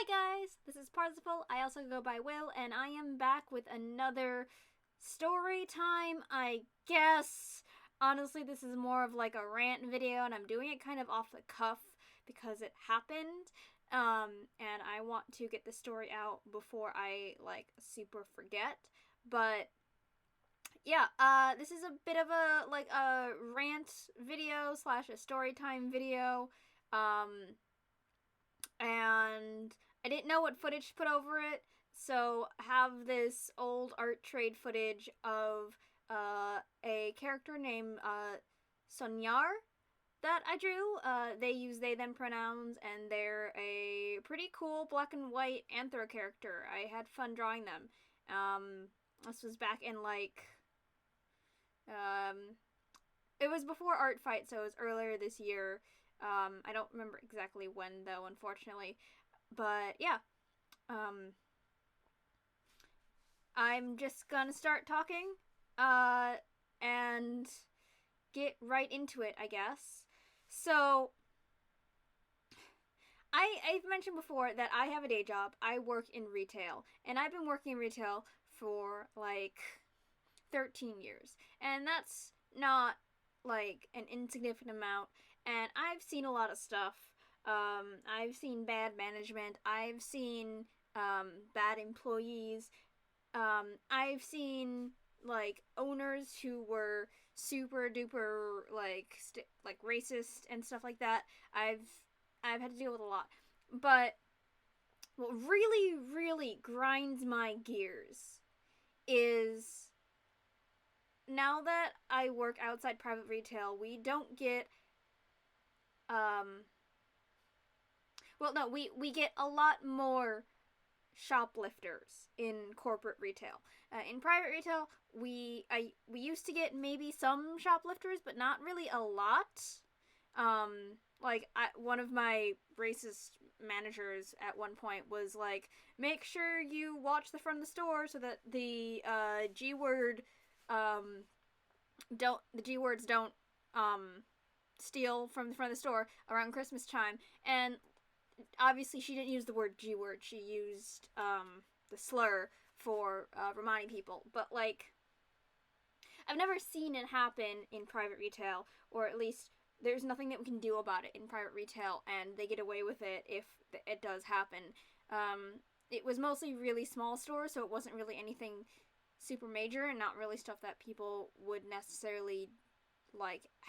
guys, this is Parzival. I also go by Will, and I am back with another story time, I guess. Honestly, this is more of like a rant video, and I'm doing it kind of off the cuff because it happened. And I want to get the story out before I super forget. But yeah, this is a bit of a rant video slash a story time video. And I didn't know what footage to put over it, so I have this old art trade footage of a character named Sonyar that I drew. They use they them pronouns, and they're a pretty cool black and white anthro character. I had fun drawing them. This was back in it was before Art Fight, so it was earlier this year. I don't remember exactly when, though, unfortunately. But, yeah. I'm just gonna start talking, and get right into it, I guess. So, I've mentioned before that I have a day job. I work in retail, and I've been working in retail for, 13 years. And that's not, an insignificant amount. And I've seen a lot of stuff. I've seen bad management. I've seen bad employees. I've seen owners who were super duper racist and stuff like that. I've had to deal with a lot. But what really, really grinds my gears is now that I work outside private retail, we don't get we get a lot more shoplifters in corporate retail. In private retail, we used to get maybe some shoplifters, but not really a lot. One of my racist managers at one point was like, make sure you watch the front of the store so that the G words don't steal from the front of the store around Christmas time. And obviously she didn't use the word G word, she used the slur for reminding people. But I've never seen it happen in private retail, or at least there's nothing that we can do about it in private retail, and they get away with it if it does happen. It was mostly really small stores, so it wasn't really anything super major, and not really stuff that people would necessarily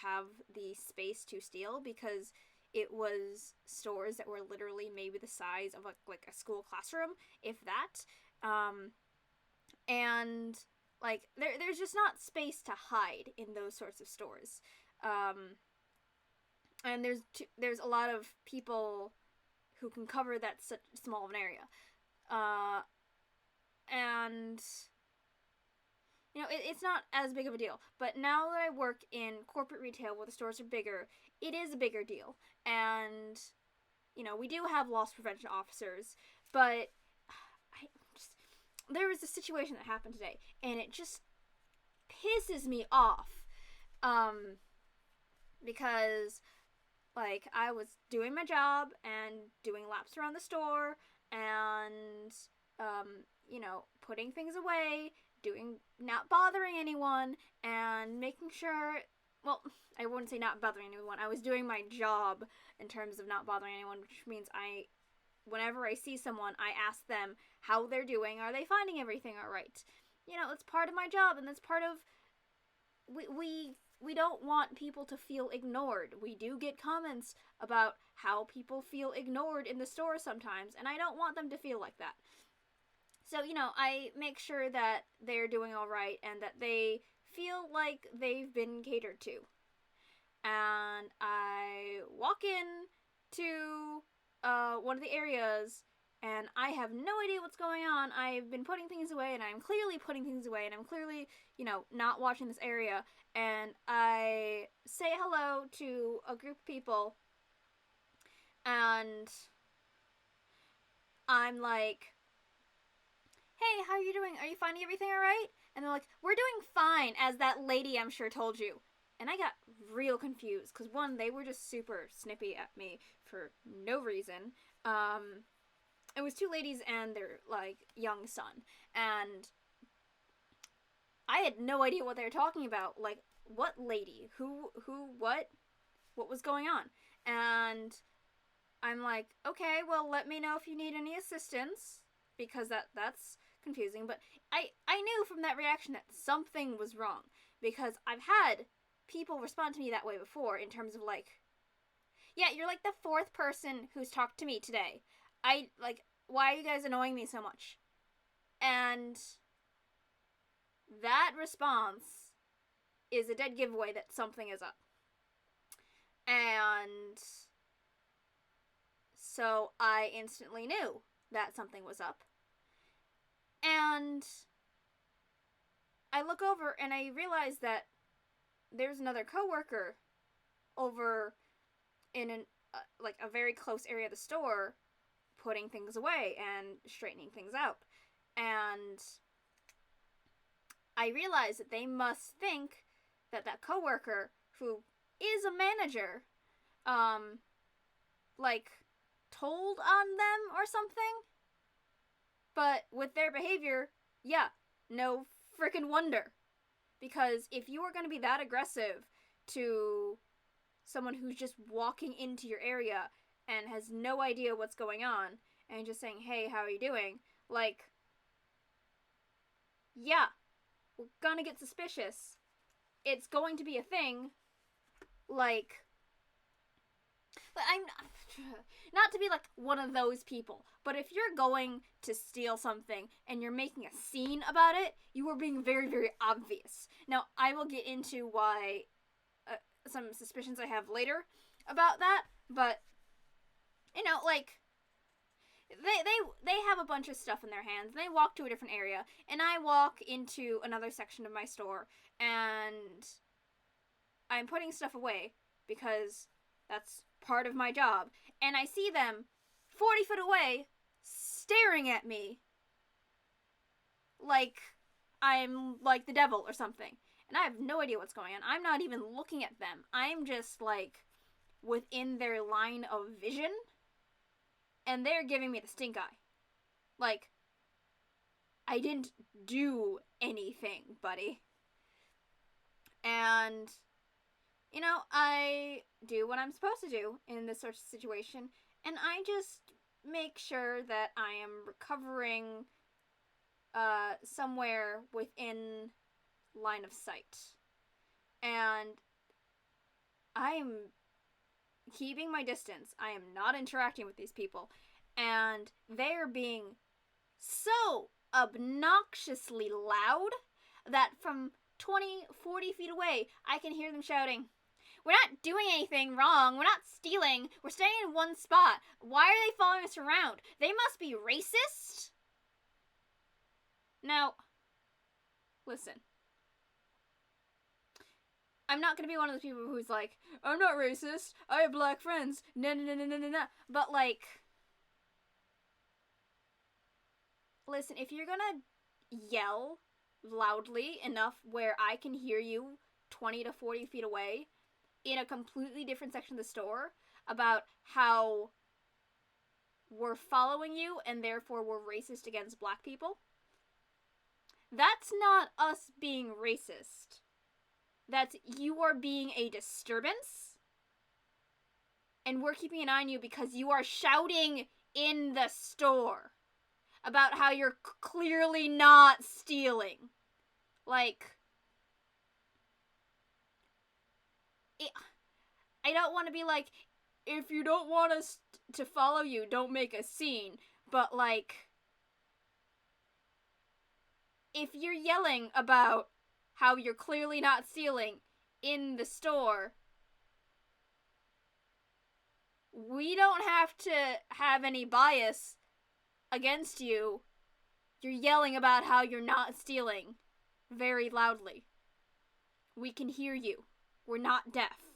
have the space to steal, because it was stores that were literally maybe the size of a school classroom, if that. And there's just not space to hide in those sorts of stores. And there's a lot of people who can cover that such small of an area. And it's not as big of a deal. But now that I work in corporate retail where the stores are bigger, it is a bigger deal. And, we do have loss prevention officers, but there was a situation that happened today, and it just pisses me off. Because, I was doing my job and doing laps around the store and, putting things away, not bothering anyone, and making sure, well, I wouldn't say not bothering anyone. I was doing my job in terms of not bothering anyone, which means whenever I see someone, I ask them how they're doing. Are they finding everything all right? It's part of my job, and that's part of, we don't want people to feel ignored. We do get comments about how people feel ignored in the store sometimes, and I don't want them to feel like that. So, I make sure that they're doing all right and that they feel like they've been catered to. And I walk in to one of the areas, and I have no idea what's going on. I've been putting things away, and I'm clearly putting things away, and I'm clearly, not watching this area. And I say hello to a group of people, and I'm like, hey, how are you doing? Are you finding everything alright? And they're like, we're doing fine, as that lady I'm sure told you. And I got real confused, because one, they were just super snippy at me for no reason. it was two ladies and their, like, young son. And I had no idea what they were talking about. Like, what lady? Who, what? What was going on? And I'm like, okay, well, let me know if you need any assistance, because that's confusing. But I knew from that reaction that something was wrong, because I've had people respond to me that way before, in terms of, like, yeah, you're, like, the fourth person who's talked to me today. Why are you guys annoying me so much? And that response is a dead giveaway that something is up. And so I instantly knew that something was up. And I look over and I realize that there's another coworker over in a very close area of the store, putting things away and straightening things out. And I realize that they must think that coworker, who is a manager, told on them or something. But with their behavior, yeah, no freaking wonder. Because if you are going to be that aggressive to someone who's just walking into your area and has no idea what's going on, and just saying, hey, how are you doing? Like, yeah, we're gonna get suspicious. It's going to be a thing. Like, I'm not to be like one of those people, but if you're going to steal something and you're making a scene about it, you are being very, very obvious. Now, I will get into why some suspicions I have later about that, but you know, like, they have a bunch of stuff in their hands, and they walk to a different area, and I walk into another section of my store, and I'm putting stuff away because that's part of my job, and I see them 40 foot away staring at me like I'm like the devil or something, and I have no idea what's going on. I'm not even looking at them. I'm just, like, within their line of vision, and they're giving me the stink eye. Like, I didn't do anything, buddy. And, you know, I do what I'm supposed to do in this sort of situation, and I just make sure that I am recovering somewhere within line of sight. And I'm keeping my distance. I am not interacting with these people. And they're being so obnoxiously loud that from 20, 40 feet away, I can hear them shouting, "We're not doing anything wrong. We're not stealing. We're staying in one spot. Why are they following us around? They must be racist?" Now, listen. I'm not gonna be one of those people who's like, "I'm not racist. I have black friends. No, no, no, no, no, no, no." But, like, listen, if you're gonna yell loudly enough where I can hear you 20 to 40 feet away in a completely different section of the store about how we're following you and therefore we're racist against black people, that's not us being racist. That's you are being a disturbance, and we're keeping an eye on you because you are shouting in the store about how you're clearly not stealing. Like, I don't want to be like, if you don't want us to follow you, don't make a scene. But, like, if you're yelling about how you're clearly not stealing in the store, we don't have to have any bias against you. You're yelling about how you're not stealing very loudly. We can hear you. We're not deaf.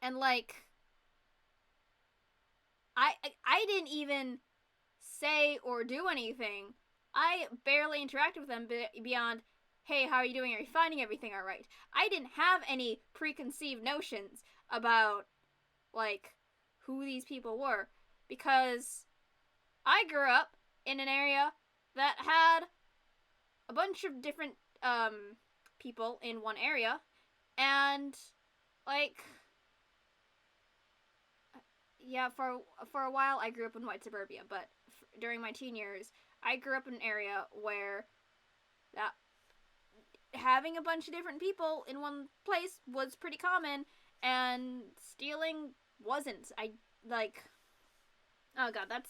And, like, I didn't even say or do anything. I barely interacted with them beyond, "Hey, how are you doing? Are you finding everything all right?" I didn't have any preconceived notions about, like, who these people were, because I grew up in an area that had a bunch of different people in one area, and like, yeah, for a while I grew up in white suburbia, but during my teen years I grew up in an area where that having a bunch of different people in one place was pretty common, and stealing wasn't. I like, oh god, that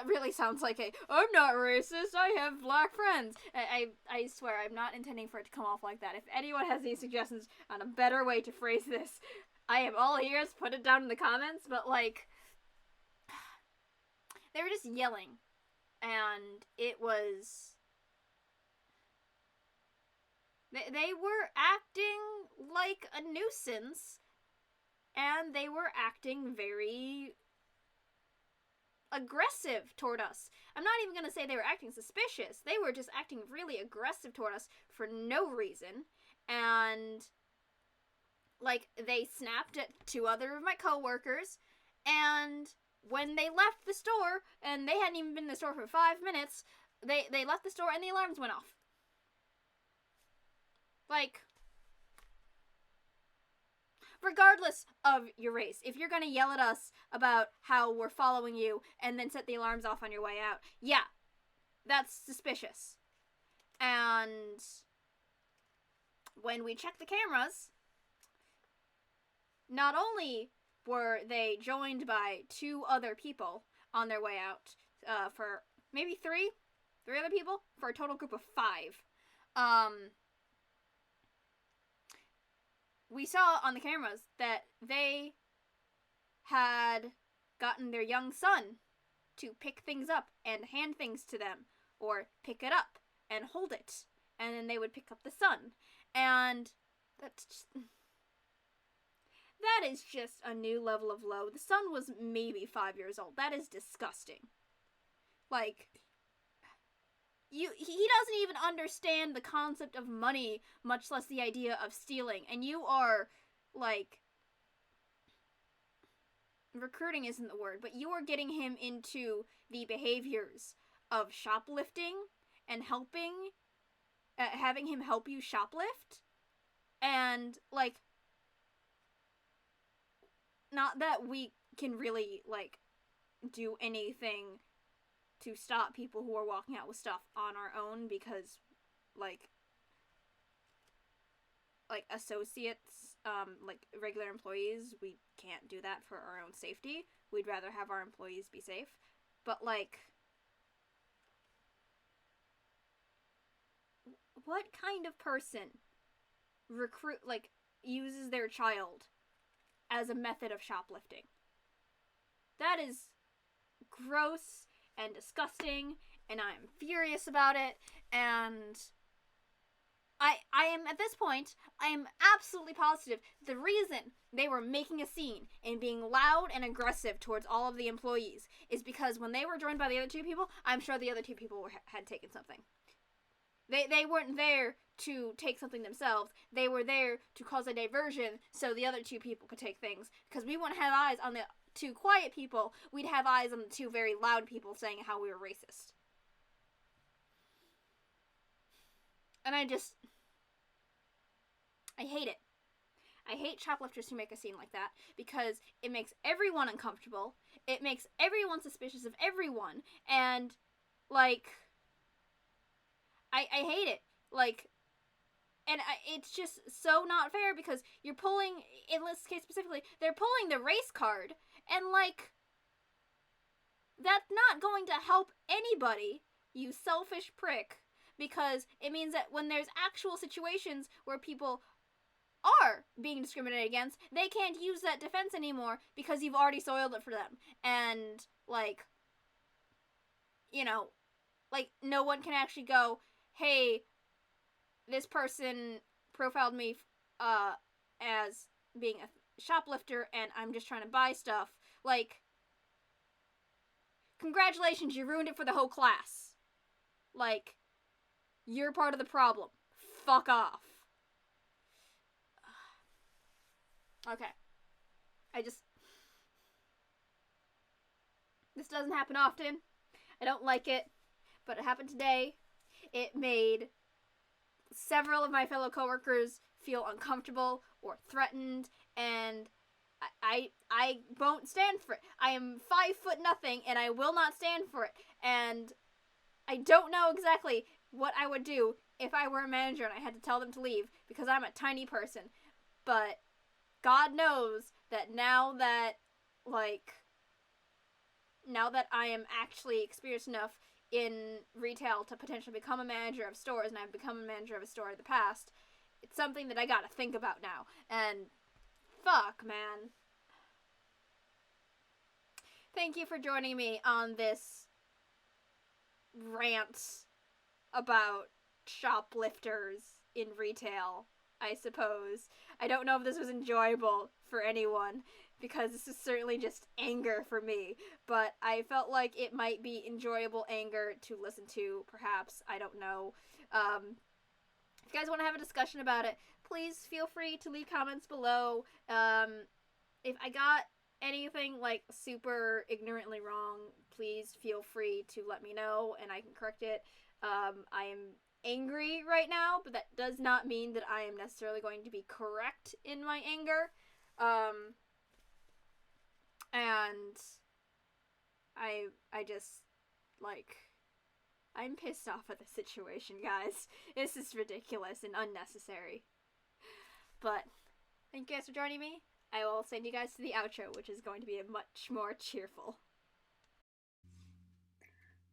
really sounds like a I'm not racist, I have black friends. I swear I'm not intending for it to come off like that. If anyone has any suggestions on a better way to phrase this, I am all ears. Put it down in the comments. But like, they were just yelling, and it was, they were acting like a nuisance, and they were acting very aggressive toward us. I'm not even gonna say they were acting suspicious. They were just acting really aggressive toward us for no reason. And like, they snapped at two other of my coworkers, and when they left the store, and they hadn't even been in the store for 5 minutes, they left the store and the alarms went off. Like, regardless of your race, if you're gonna yell at us about how we're following you and then set the alarms off on your way out, yeah, that's suspicious. And when we checked the cameras, not only were they joined by two other people on their way out, for maybe three other people, for a total group of 5. We saw on the cameras that they had gotten their young son to pick things up and hand things to them, or pick it up and hold it, and then they would pick up the son. And that is just a new level of low. The son was maybe 5 years old. That is disgusting. Like, he doesn't even understand the concept of money, much less the idea of stealing. And you are, like, recruiting isn't the word, but you are getting him into the behaviors of shoplifting and having him help you shoplift. And, like, not that we can really, like, do anything to stop people who are walking out with stuff on our own, because, like associates, like regular employees, we can't do that for our own safety. We'd rather have our employees be safe. But, like, what kind of person uses their child as a method of shoplifting? That is gross and disgusting, and I'm furious about it. And I am, at this point, I am absolutely positive the reason they were making a scene and being loud and aggressive towards all of the employees is because when they were joined by the other two people, I'm sure the other two people had taken something. They weren't there to take something themselves. They were there to cause a diversion so the other two people could take things. Because we wouldn't have eyes on the two quiet people. We'd have eyes on the two very loud people saying how we were racist. And I hate it. I hate shoplifters who make a scene like that, because it makes everyone uncomfortable. It makes everyone suspicious of everyone. And, like, I hate it. Like, and it's just so not fair, because you're pulling, in this case specifically, they're pulling the race card, and, like, that's not going to help anybody, you selfish prick, because it means that when there's actual situations where people are being discriminated against, they can't use that defense anymore because you've already soiled it for them. And, like, you know, like, no one can actually go, hey, this person profiled me as being a shoplifter and I'm just trying to buy stuff. Like, congratulations, you ruined it for the whole class. Like, you're part of the problem. Fuck off. Okay. This doesn't happen often. I don't like it, but it happened today. It made several of my fellow coworkers feel uncomfortable or threatened, and I won't stand for it. I am 5'0" and I will not stand for it. And I don't know exactly what I would do if I were a manager and I had to tell them to leave, because I'm a tiny person. But God knows that now that I am actually experienced enough in retail to potentially become a manager of stores, and I've become a manager of a store in the past, it's something that I gotta think about now. And fuck, man. Thank you for joining me on this rant about shoplifters in retail, I suppose. I don't know if this was enjoyable for anyone, because this is certainly just anger for me, but I felt like it might be enjoyable anger to listen to, perhaps. I don't know. If you guys want to have a discussion about it, please feel free to leave comments below. If I got anything like super ignorantly wrong, please feel free to let me know and I can correct it. I am angry right now, but that does not mean that I am necessarily going to be correct in my anger. And I just, like, I'm pissed off at the situation, guys. This is ridiculous and unnecessary. But thank you guys for joining me. I will send you guys to the outro, which is going to be much more cheerful.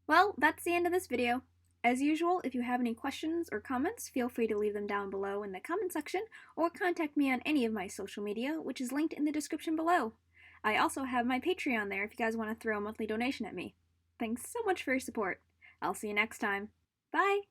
Well, that's the end of this video. As usual, if you have any questions or comments, feel free to leave them down below in the comment section, or contact me on any of my social media, which is linked in the description below. I also have my Patreon there if you guys want to throw a monthly donation at me. Thanks so much for your support. I'll see you next time. Bye!